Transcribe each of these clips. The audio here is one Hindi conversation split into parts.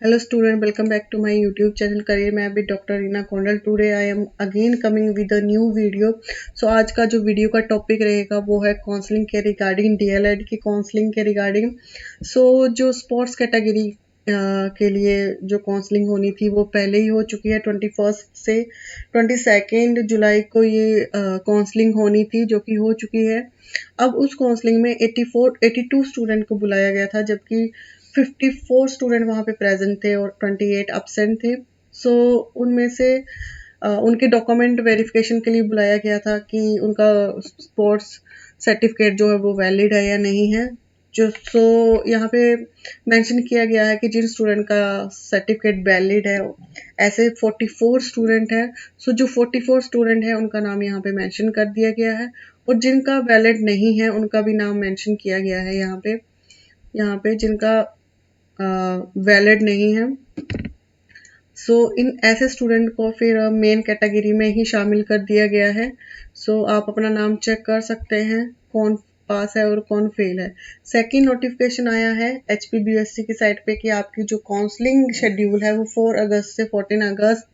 Hello student, welcome back to my YouTube channel Career Map with Dr. Reena Kondal. Today I am again coming with a new video. So आज का जो वीडियो का टॉपिक रहेगा वो है काउंसलिंग के रिगार्डिंग, डीएलएड की काउंसलिंग के रिगार्डिंग। जो स्पोर्ट्स कैटेगरी के लिए जो काउंसलिंग होनी थी वो पहले ही हो चुकी है। 21 से 22 जुलाई को ये काउंसलिंग होनी थी जो कि हो चुकी है। अब उस काउंसलिंग में 82 स्टूडेंट को बुलाया गया था, जबकि 54 स्टूडेंट वहाँ पे प्रेजेंट थे और 28 एब्सेंट थे। उनमें से उनके डॉक्यूमेंट वेरिफिकेशन के लिए बुलाया गया था कि उनका स्पोर्ट्स सर्टिफिकेट जो है वो वैलिड है या नहीं है। यहाँ पे मेंशन किया गया है कि जिन स्टूडेंट का सर्टिफिकेट वैलिड है ऐसे 44 स्टूडेंट हैं। जो 44 स्टूडेंट हैं उनका नाम यहाँ पे मेंशन कर दिया गया है और जिनका वैलिड नहीं है उनका भी नाम मेंशन किया गया है यहाँ पे जिनका वैलिड नहीं है। इन ऐसे स्टूडेंट को फिर मेन कैटेगरी में ही शामिल कर दिया गया है। आप अपना नाम चेक कर सकते हैं कौन पास है और कौन फेल है। सेकंड नोटिफिकेशन आया है HPBUSC की साइट पे कि आपकी जो काउंसलिंग शेड्यूल है वो 4 अगस्त से 14 अगस्त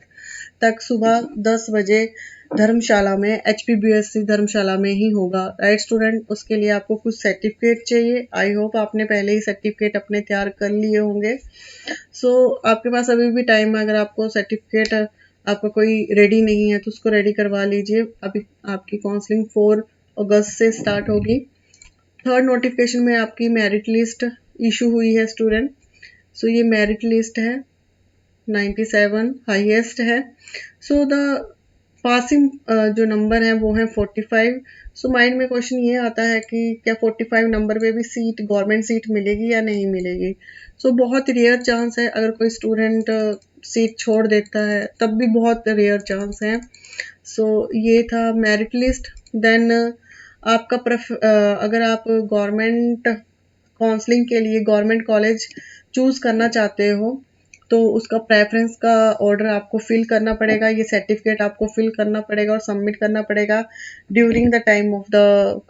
तक सुबह 10 बजे धर्मशाला में HPBUSC धर्मशाला में ही होगा। राइट स्टूडेंट, उसके लिए आपको कुछ सर्टिफिकेट चाहिए। आई होप आपने पहले ही सर्टिफिकेट अपने तैयार कर लिए होंगे। आपके पास अभी भी टाइम है। अगर आपको सर्टिफिकेट आपका कोई रेडी नहीं है तो उसको रेडी करवा लीजिए। अभी आपकी काउंसलिंग 4 अगस्त से स्टार्ट होगी। थर्ड नोटिफिकेशन में आपकी मेरिट लिस्ट इशू हुई है स्टूडेंट। ये मेरिट लिस्ट है 97 हाईएस्ट है। द पासिंग जो नंबर है वो है 45। माइंड में क्वेश्चन ये आता है कि क्या 45 नंबर पे भी सीट गवर्नमेंट सीट मिलेगी या नहीं मिलेगी। बहुत रेयर चांस है। अगर कोई स्टूडेंट सीट छोड़ देता है तब भी बहुत रेयर चांस है। ये था मेरिट लिस्ट। देन आपका अगर आप गवर्नमेंट काउंसलिंग के लिए गवर्नमेंट कॉलेज चूज करना चाहते हो तो उसका प्रेफरेंस का ऑर्डर आपको फिल करना पड़ेगा। ये सर्टिफिकेट आपको फिल करना पड़ेगा और सबमिट करना पड़ेगा during the time of the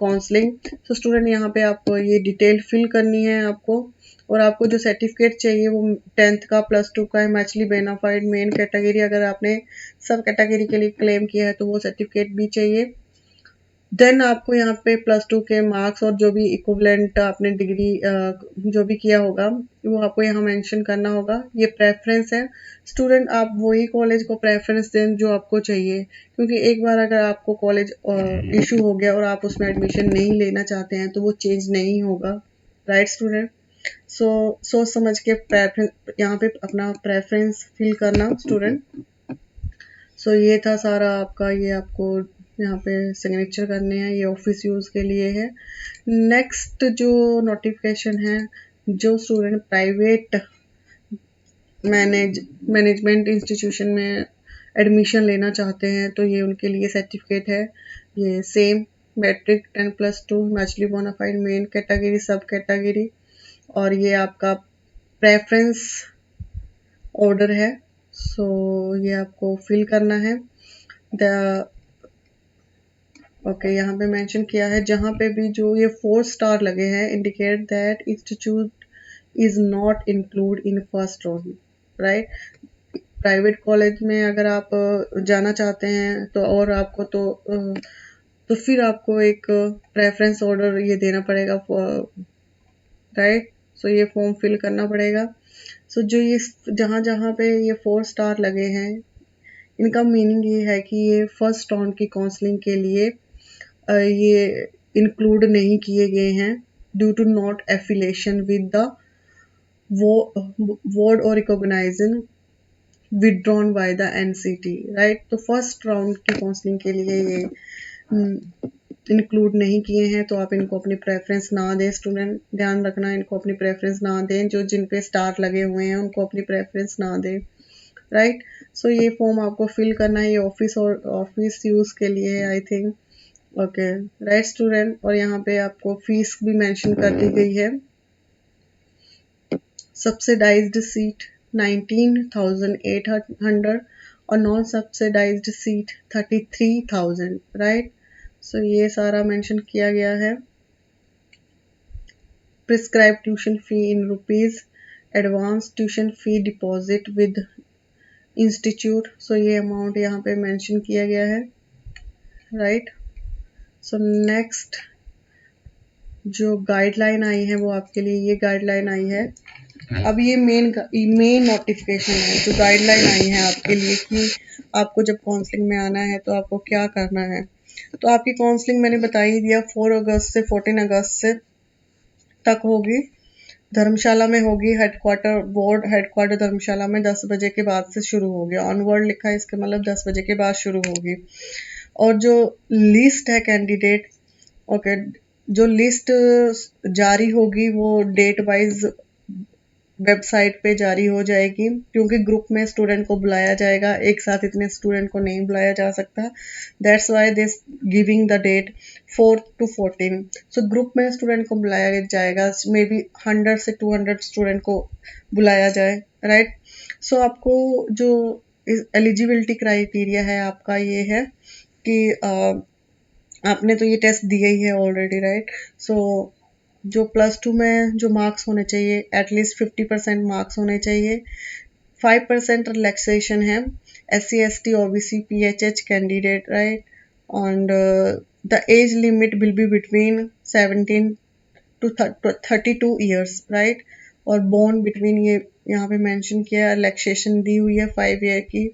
counselling. Student यहाँ पे आपको ये डिटेल फिल करनी है आपको। और आपको जो सर्टिफिकेट चाहिए वो 10th का, +2 का, हिमाचली बेनाफाइड, मेन कैटेगरी अगर आपने सब कैटेगरी के लिए क्लेम किया है तो वो सर्टिफिकेट भी चाहिए। देन आपको यहाँ पे +2 के मार्क्स और जो भी इक्विवेलेंट आपने डिग्री जो भी किया होगा वो आपको यहाँ मेंशन करना होगा। ये प्रेफरेंस है स्टूडेंट, आप वही कॉलेज को प्रेफरेंस दें जो आपको चाहिए, क्योंकि एक बार अगर आपको कॉलेज इशू हो गया और आप उसमें एडमिशन नहीं लेना चाहते हैं तो वो चेंज नहीं होगा। राइट स्टूडेंट, सोच समझ के प्रेफरेंस यहाँ पे अपना प्रेफरेंस फिल करना स्टूडेंट। ये था सारा आपका। ये आपको यहाँ पे सिग्नेचर करने हैं, ये ऑफिस यूज़ के लिए है। नेक्स्ट जो नोटिफिकेशन है, जो स्टूडेंट प्राइवेट मैनेजमेंट इंस्टीट्यूशन में एडमिशन लेना चाहते हैं तो ये उनके लिए सर्टिफिकेट है। ये same matric 10+2 Himachali bonafide, main category, sub category, और ये आपका प्रेफरेंस ऑर्डर है। ये आपको फिल करना है। द ओके, यहाँ पे मेंशन किया है जहाँ पे भी जो ये 4 स्टार लगे हैं, indicate that institute is not include in first round. Right, private college में अगर आप जाना चाहते हैं तो और आपको तो फिर आपको एक प्रेफरेंस ऑर्डर ये देना पड़ेगा। राइट, ये फॉर्म फिल करना पड़ेगा। जो ये जहाँ जहाँ पे ये 4 स्टार लगे हैं इनका मीनिंग ये है कि ये फर्स्ट राउंड की काउंसलिंग के लिए ये इंक्लूड नहीं किए गए हैं due to not affiliation with the ward और recognizing withdrawn by the NCT। Right, तो फर्स्ट राउंड की काउंसलिंग के लिए ये इंक्लूड नहीं किए हैं तो आप इनको अपनी प्रेफरेंस ना दें। स्टूडेंट ध्यान रखना, इनको अपनी प्रेफरेंस ना दें। जिन पे स्टार लगे हुए हैं उनको अपनी प्रेफरेंस ना दें। राइट, ये फॉर्म आपको फिल करना है। ये ऑफिस यूज़ के लिए है I think. Okay, right student, और यहाँ पे आपको फीस भी मेंशन कर दी गई है। सब्सिडाइज्ड सीट 19,800 और नॉन सब्सिडाइज्ड सीट 33,000। राइट, ये सारा मेंशन किया गया है। Prescribe tuition fee in rupees advance tuition fee deposit with institute. So ये अमाउंट यहाँ पे मेंशन किया गया है, राइट। सो नेक्स्ट जो गाइडलाइन आई है वो आपके लिए ये गाइडलाइन आई है। अब ये मेन नोटिफिकेशन है जो गाइडलाइन आई है आपके लिए कि आपको जब काउंसलिंग में आना है तो आपको क्या करना है। तो आपकी काउंसलिंग मैंने बता ही दिया, 4 अगस्त से 14 अगस्त से तक होगी। धर्मशाला में होगी, बोर्ड हेडक्वार्टर धर्मशाला में 10 बजे के बाद से शुरू होगी। ऑनवर्ड लिखा है, इसके मतलब 10 बजे के बाद शुरू होगी। और जो लिस्ट है कैंडिडेट, ओके, जो लिस्ट जारी होगी वो डेट वाइज वेबसाइट पे जारी हो जाएगी, क्योंकि ग्रुप में स्टूडेंट को बुलाया जाएगा, एक साथ इतने स्टूडेंट को नहीं बुलाया जा सकता। That's why this giving the date 4 to 14। So group में स्टूडेंट को बुलाया जाएगा, मे बी 100 से 200 स्टूडेंट को बुलाया जाए, राइट। सो आपको जो एलिजिबिलिटी क्राइटेरिया है आपका ये है कि आपने तो ये टेस्ट दिया ही है ऑलरेडी, राइट। सो जो +2 में जो मार्क्स होने चाहिए, एटलीस्ट 50% मार्क्स होने चाहिए। 5% रिलैक्सेशन है, SC ST OBC PHH candidate, right. And the age limit will be between 17 to 32 years, right. और बोर्न बिटवीन, ये यहाँ पे मेंशन किया है, रिलैक्सेशन दी हुई है 5 ईयर की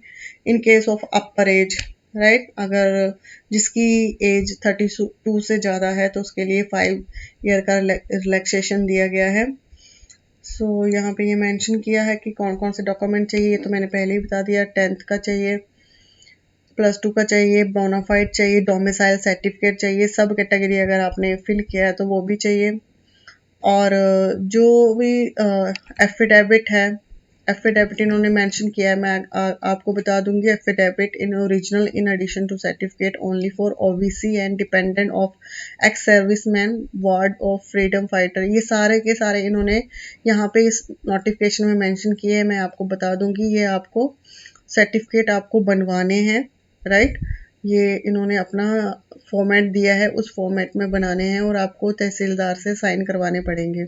in case of upper as, right. अगर जिसकी एज 32 से ज़्यादा है तो उसके लिए 5 ईयर का रिलैक्सेशन दिया गया है। सो यहाँ पे ये मेंशन किया है कि कौन कौन से डॉक्यूमेंट चाहिए, ये तो मैंने पहले ही बता दिया। 10th का चाहिए, +2 का चाहिए, बोनाफाइड चाहिए, डोमिसाइल सर्टिफिकेट चाहिए, सब कैटेगरी अगर आपने फिल किया है तो वो भी चाहिए। और जो भी एफिडेविट है, एफिडेविट इन्होंने मेंशन किया है, मैं आपको बता दूंगी। Affidavit in original in addition to certificate only for OBC and dependent of ex serviceman, ward of freedom fighter, ये सारे के सारे इन्होंने यहाँ पे इस नोटिफिकेशन में मेंशन किए हैं। मैं आपको बता दूंगी, ये आपको सर्टिफिकेट आपको बनवाने हैं, राइट। ये इन्होंने अपना फॉर्मेट दिया है, उस फॉर्मेट में बनाने हैं और आपको तहसीलदार से साइन करवाने पड़ेंगे।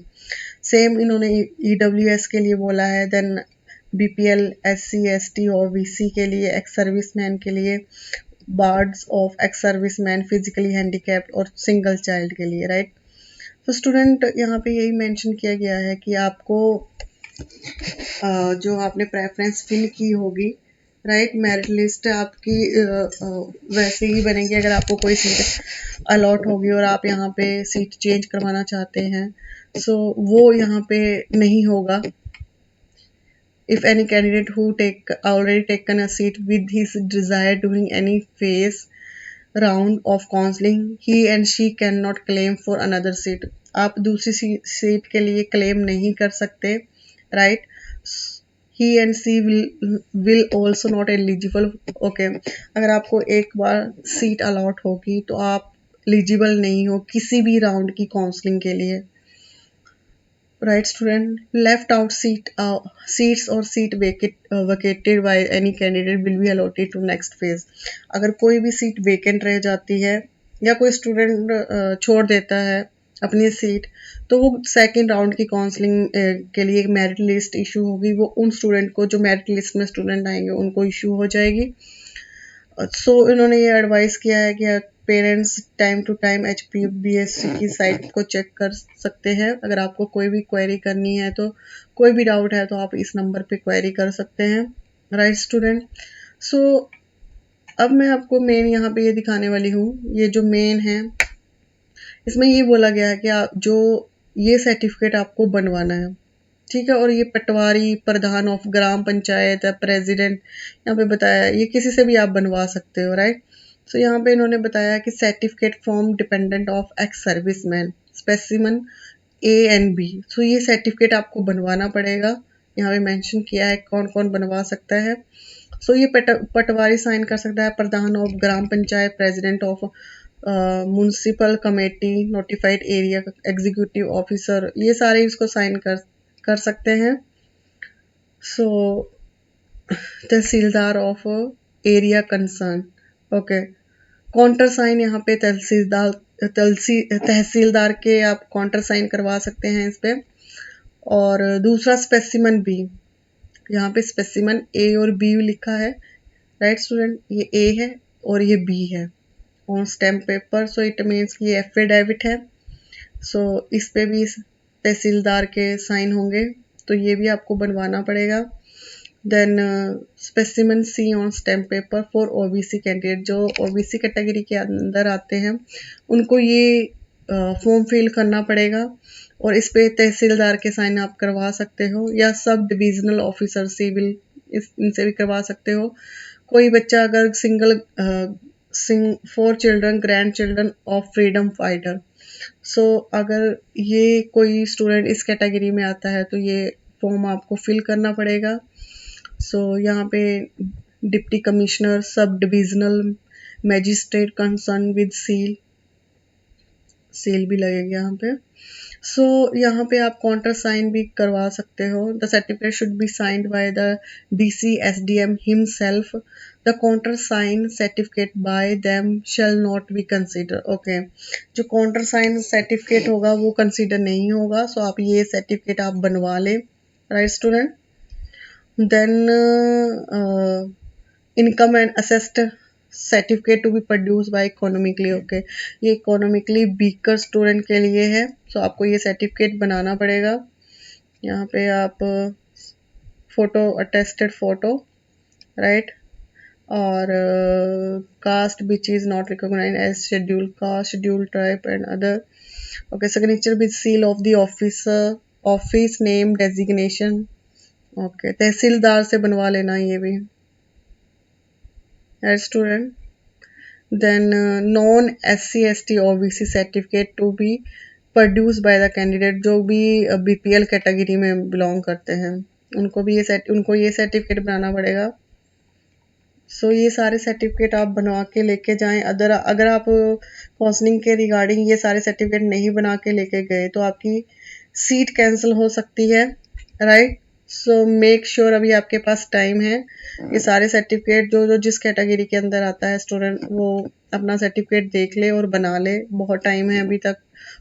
सेम इन्होंने EWS के लिए बोला है, then BPL SC ST OBC के लिए, एक्स सर्विसमैन के लिए, birds of ex serviceman, physically handicapped और सिंगल चाइल्ड के लिए, राइट। तो स्टूडेंट यहाँ पे यही मेंशन किया गया है कि आपको जो आपने प्रेफरेंस फिल की होगी, राइट, मेरिट लिस्ट आपकी वैसे ही बनेगी। अगर आपको कोई सीट अलॉट होगी और आप यहाँ पे सीट चेंज करवाना चाहते हैं, सो वो यहाँ पे नहीं होगा। If any candidate who already taken a seat with his desire during any phase round of counseling, he and she cannot claim for another seat। आप दूसरी सीट के लिए क्लेम नहीं कर सकते, right. He and she will also not eligible, okay। अगर आपको एक बार सीट अलॉट होगी तो आप एलिजिबल नहीं हो किसी भी राउंड की काउंसलिंग के लिए, right student. Left out seats और seat vacated by any candidate will be allotted to next phase. अगर कोई भी सीट वेकेंट रह जाती है या कोई स्टूडेंट छोड़ देता है अपनी सीट, तो वो सेकेंड राउंड की काउंसलिंग के लिए एक मेरिट लिस्ट इशू होगी। वो उन स्टूडेंट को जो मेरिट लिस्ट में स्टूडेंट आएंगे उनको इशू हो जाएगी। सो इन्होंने ये एडवाइस किया है कि parents time to time HPBSC की साइट को चेक कर सकते हैं। अगर आपको कोई भी क्वेरी करनी है, तो कोई भी डाउट है तो आप इस नंबर पे क्वेरी कर सकते हैं, राइट स्टूडेंट। सो अब मैं आपको मेन यहाँ पे ये दिखाने वाली हूँ, ये जो मेन है इसमें ये बोला गया है कि आप जो ये सर्टिफिकेट आपको बनवाना है, ठीक है। और ये पटवारी, प्रधान ऑफ ग्राम पंचायत है, प्रेसिडेंट, यहाँ पे बताया है, ये किसी से भी आप बनवा सकते हो, राइट। सो यहाँ पे इन्होंने बताया कि certificate from dependent of ex serviceman specimen A and B। सो ये सर्टिफिकेट आपको बनवाना पड़ेगा। यहाँ पे मेंशन किया है कौन कौन बनवा सकता है। सो ये पटवारी साइन कर सकता है, Pradhan of gram panchayat, president of municipal committee, notified area executive officer, ये सारे इसको साइन कर सकते हैं। So tehsildar of area concerned, okay. Countersign यहाँ पे तहसीलदार के आप काउंटर साइन करवा सकते हैं इस पे। और दूसरा स्पेसिमन बी, यहाँ पे स्पेसिमन ए और बी लिखा है, राइट स्टूडेंट, ये ए है और ये बी है on stamp paper, so it means ये एफिडेविट है। सो इस पे भी तहसीलदार के साइन होंगे, तो ये भी आपको बनवाना पड़ेगा। Then specimen C on stamp paper for OBC candidate, जो ओबीसी कैटेगरी के अंदर आते हैं उनको ये फॉर्म फिल करना पड़ेगा, और इस पे तहसीलदार के साइन आप करवा सकते हो, या सब डिविजनल ऑफिसर सिविल इनसे भी करवा सकते हो। कोई बच्चा अगर single for children grandchildren of freedom fighter, so अगर ये कोई स्टूडेंट इस कैटेगरी में आता है तो ये फॉर्म आपको फिल करना पड़ेगा। सो यहाँ पे deputy commissioner sub divisional magistrate concern with seal भी लगेगा यहाँ पे। सो यहाँ पे आप काउंटर साइन भी करवा सकते हो। The certificate should be signed by the DC SDM himself, the counter sign certificate by them shall not be consider. Okay, जो काउंटर साइन सर्टिफिकेट होगा वो कंसिडर नहीं होगा, सो आप ये सर्टिफिकेट आप बनवा लें, right student. Then income and assessed certificate to be produce by economically, okay, ये इकोनॉमिकली वीकर स्टूडेंट के लिए है, सो आपको ये सर्टिफिकेट बनाना पड़ेगा। यहाँ पे आप फोटो अटेस्टेड फोटो, राइट, और caste which is not recognised as schedule caste, schedule tribe and other, okay, signature with seal of the officer, office name designation, okay, तहसीलदार से बनवा लेना ये भी, right student. then non SC ST OBC certificate to be produce by the candidate, जो भी BPL कैटेगरी में बिलोंग करते हैं उनको ये सर्टिफिकेट बनाना पड़ेगा। सो ये सारे सर्टिफिकेट आप बनवा के लेके जाएं। अगर आप काउंसलिंग के रिगार्डिंग ये सारे सर्टिफिकेट नहीं बना के लेके गए तो आपकी सीट कैंसिल हो सकती है, राइट। सो मेक श्योर अभी आपके पास टाइम है, ये सारे सर्टिफिकेट जो जो जिस कैटेगरी के अंदर आता है स्टूडेंट वो अपना सर्टिफिकेट देख ले और बना ले, बहुत टाइम है अभी तक।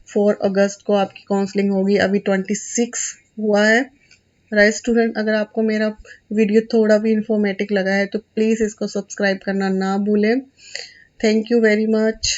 4 अगस्त को आपकी काउंसलिंग होगी, अभी 26 हुआ है, राइट स्टूडेंट। अगर आपको मेरा वीडियो थोड़ा भी इंफॉर्मेटिव लगा है तो प्लीज़ इसको सब्सक्राइब करना ना भूलें। Thank you very much.